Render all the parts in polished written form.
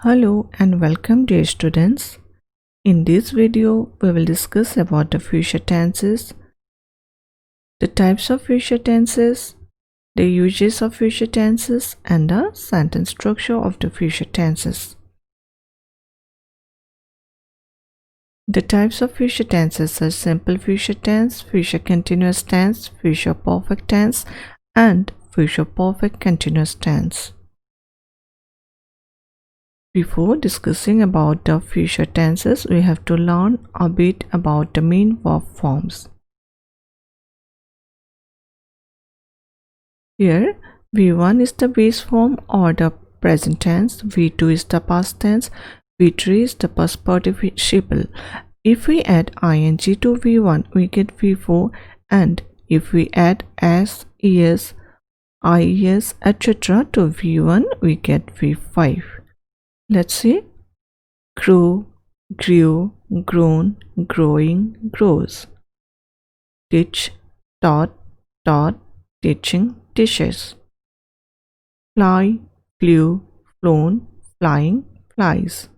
Hello and welcome dear students. In this video, we will discuss about the future tenses, the types of future tenses, the uses of future tenses and the sentence structure of the future tenses. The types of future tenses are simple future tense, future continuous tense, future perfect tense and future perfect continuous tense. Before discussing about the future tenses, we have to learn a bit about the main verb forms. Here, V1 is the base form or the present tense, V2 is the past tense, V3 is the past participle. If we add ing to V1, we get V4, and if we add s, es, ies, etc. to V1, we get V5. Let's see. Grew, grew, grown, growing, grows. Teach, taught, taught, teaching, teaches. Fly, flew, flown, flying, flies.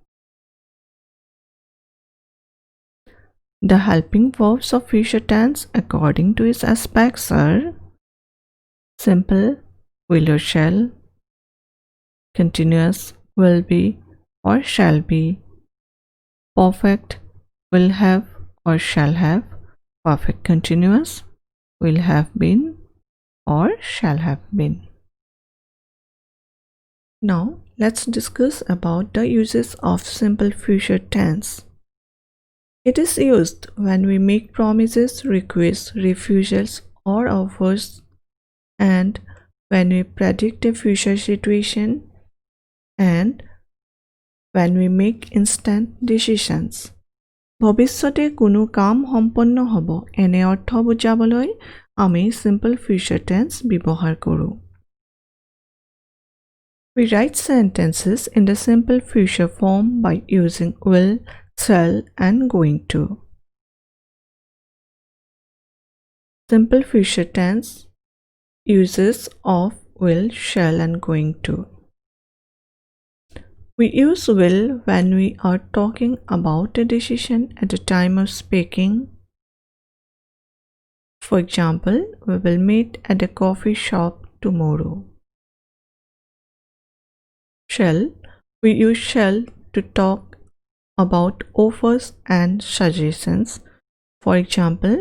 The helping verbs of future tense according to its aspects are simple, will or shall, continuous, will be or shall be, perfect, will have or shall have, perfect continuous, will have been or shall have been. Now let's discuss about the uses of simple future tense. It is used when we make promises, requests, refusals or offers, and when we predict a future situation, and when we make instant decisions. ভৱিষ্যতে কোনো কাম সম্পন্ন হ'ব এনে অৰ্থ বুজাবলৈ আমি simple future tense ব্যৱহাৰ কৰোঁ। We write sentences in the simple future form by using will, shall and going to. Simple future tense uses of will, shall and going to. We use will when we are talking about a decision at the time of speaking. For example, we will meet at a coffee shop tomorrow. Shall, we use shall to talk about offers and suggestions. For example,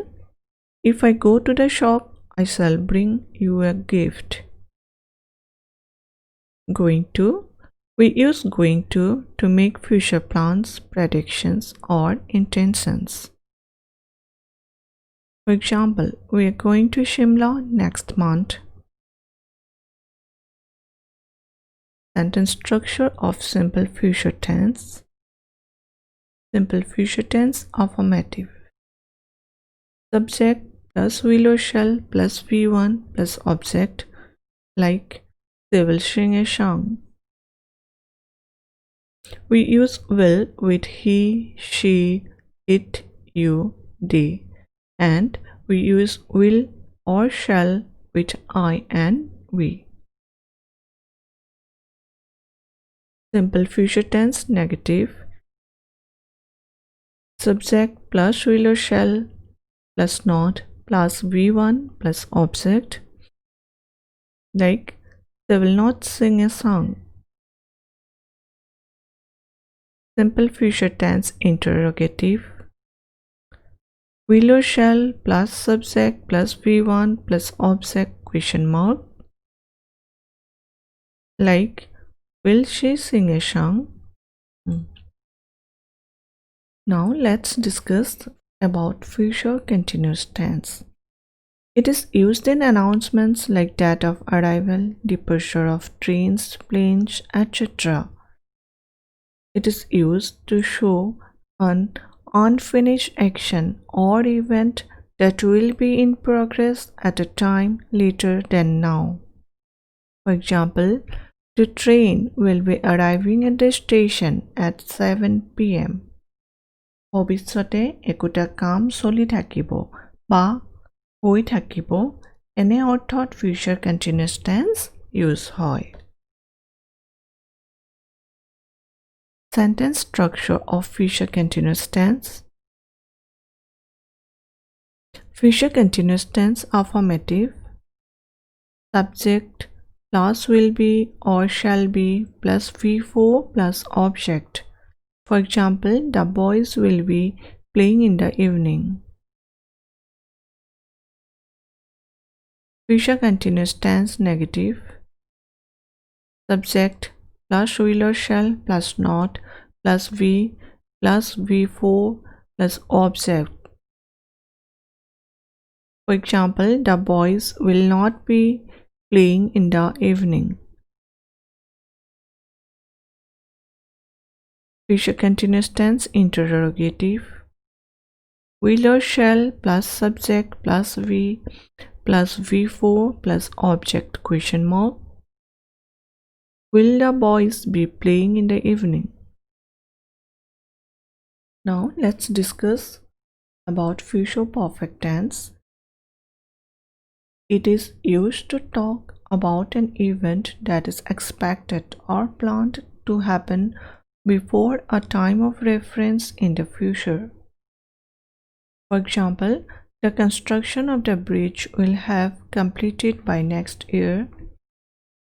if I go to the shop, I shall bring you a gift. Going to, we use going to make future plans, predictions or intentions. For example, we are going to Shimla next month. Sentence structure of simple future tense. Simple future tense affirmative. Subject plus will or shall plus V1 plus object, like they will sing a song. We use will with he, she, it, you, they, and we use will or shall with I and we. Simple future tense negative. Subject plus will or shall plus not plus V1 plus object, like they will not sing a song. Simple future tense interrogative. Will or shall plus subject plus V1 plus object question mark, like will she sing a song? Now let's discuss about future continuous tense. It is used in announcements like date of arrival, departure of trains, planes, etc. It is used to show an unfinished action or event that will be in progress at a time later than now. For example, the train will be arriving at the station at 7 p.m. ভৱিষ্যতে একোটা কাম চলি থাকিব বা হৈ থাকিব এনে অৰ্থত future continuous tense use হয়। Sentence structure of future continuous tense. Future continuous tense affirmative. Subject plus will be or shall be plus V4 plus object. For example, the boys will be playing in the evening. Future continuous tense negative. Subject plus will or shall plus not plus V plus V4 plus object. For example, the boys will not be playing in the evening. Future continuous tense interrogative. Will or shall plus subject plus V plus V4 plus object question mark. Will the boys be playing in the evening? Now let's discuss about future perfect tense. It is used to talk about an event that is expected or planned to happen before a time of reference in the future. For example, the construction of the bridge will have completed by next year.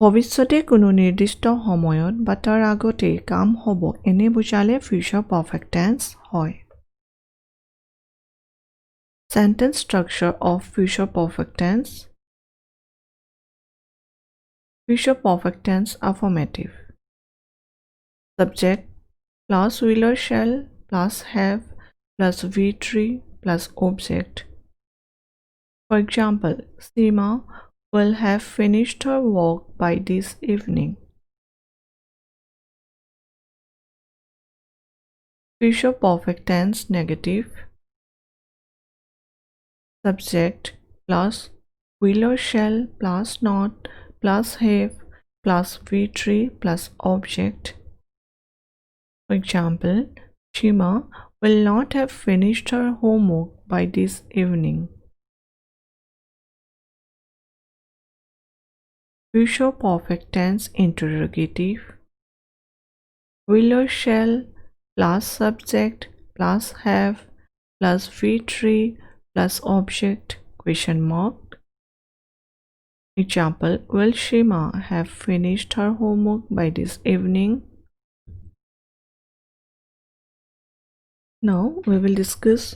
ভৱিষ্যতে কোনো নিৰ্দিষ্ট সময়ত বা তাৰ আগতে কাম হ'ব এনে বুজালে future perfect tense হয়। Sentence structure of future perfect tense. Future perfect tense affirmative. Subject plus will or shall plus have plus V3 plus object. For example, Seema will have finished her work by this evening. Future perfect tense negative. Subject plus will or shall plus not plus have plus V3 plus object. For example, Shima will not have finished her homework by this evening. Future perfect tense interrogative. Will or shall plus subject plus have plus V3 plus object question mark. Example, will Shima have finished her homework by this evening? Now we will discuss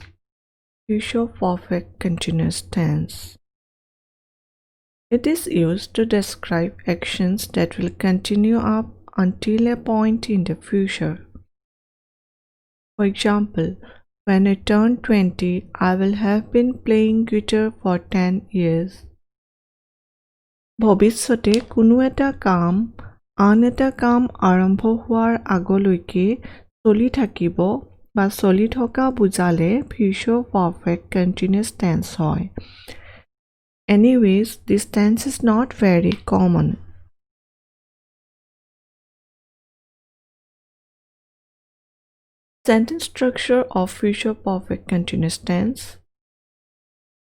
future perfect continuous tense. It is used to describe actions that will continue up until a point in the future. For example, when I turn 20, I will have been playing guitar for 10 years. ভৱিষ্যতে কোনো এটা কাম আন এটা কাম আৰম্ভ হোৱাৰ আগলৈকে চলি থাকিব বা চলি থকা বুজালে future perfect continuous tense হয়। Anyways, this tense is not very common. Sentence structure of future perfect continuous tense.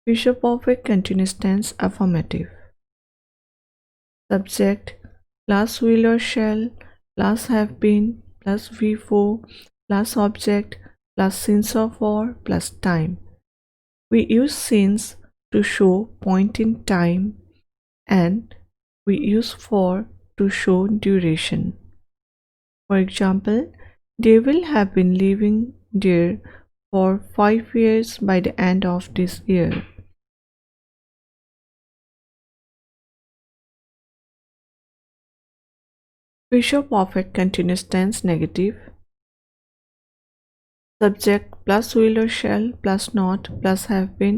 Future perfect continuous tense affirmative. Subject plus will or shall plus have been plus V4 plus object plus since or for plus time. We use since to show point in time and we use for to show duration. For example, they will have been living there for 5 years by the end of this year. Future perfect continuous tense negative. Subject plus will or shall plus not plus have been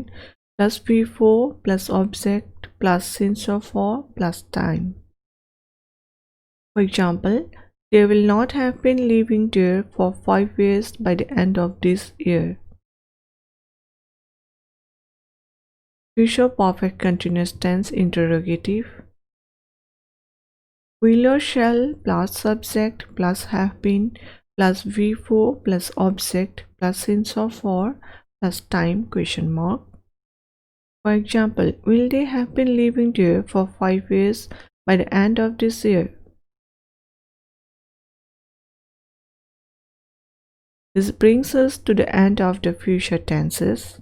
plus V4 plus object plus since or for plus time. For example, they will not have been living there for 5 years by the end of this year. Future perfect continuous tense interrogative. Will or shall plus subject plus have been plus V4 plus object plus since or for plus time question mark. For example, will they have been living there for 5 years by the end of this year? This brings us to the end of the future tenses.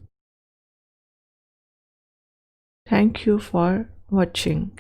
Thank you for watching.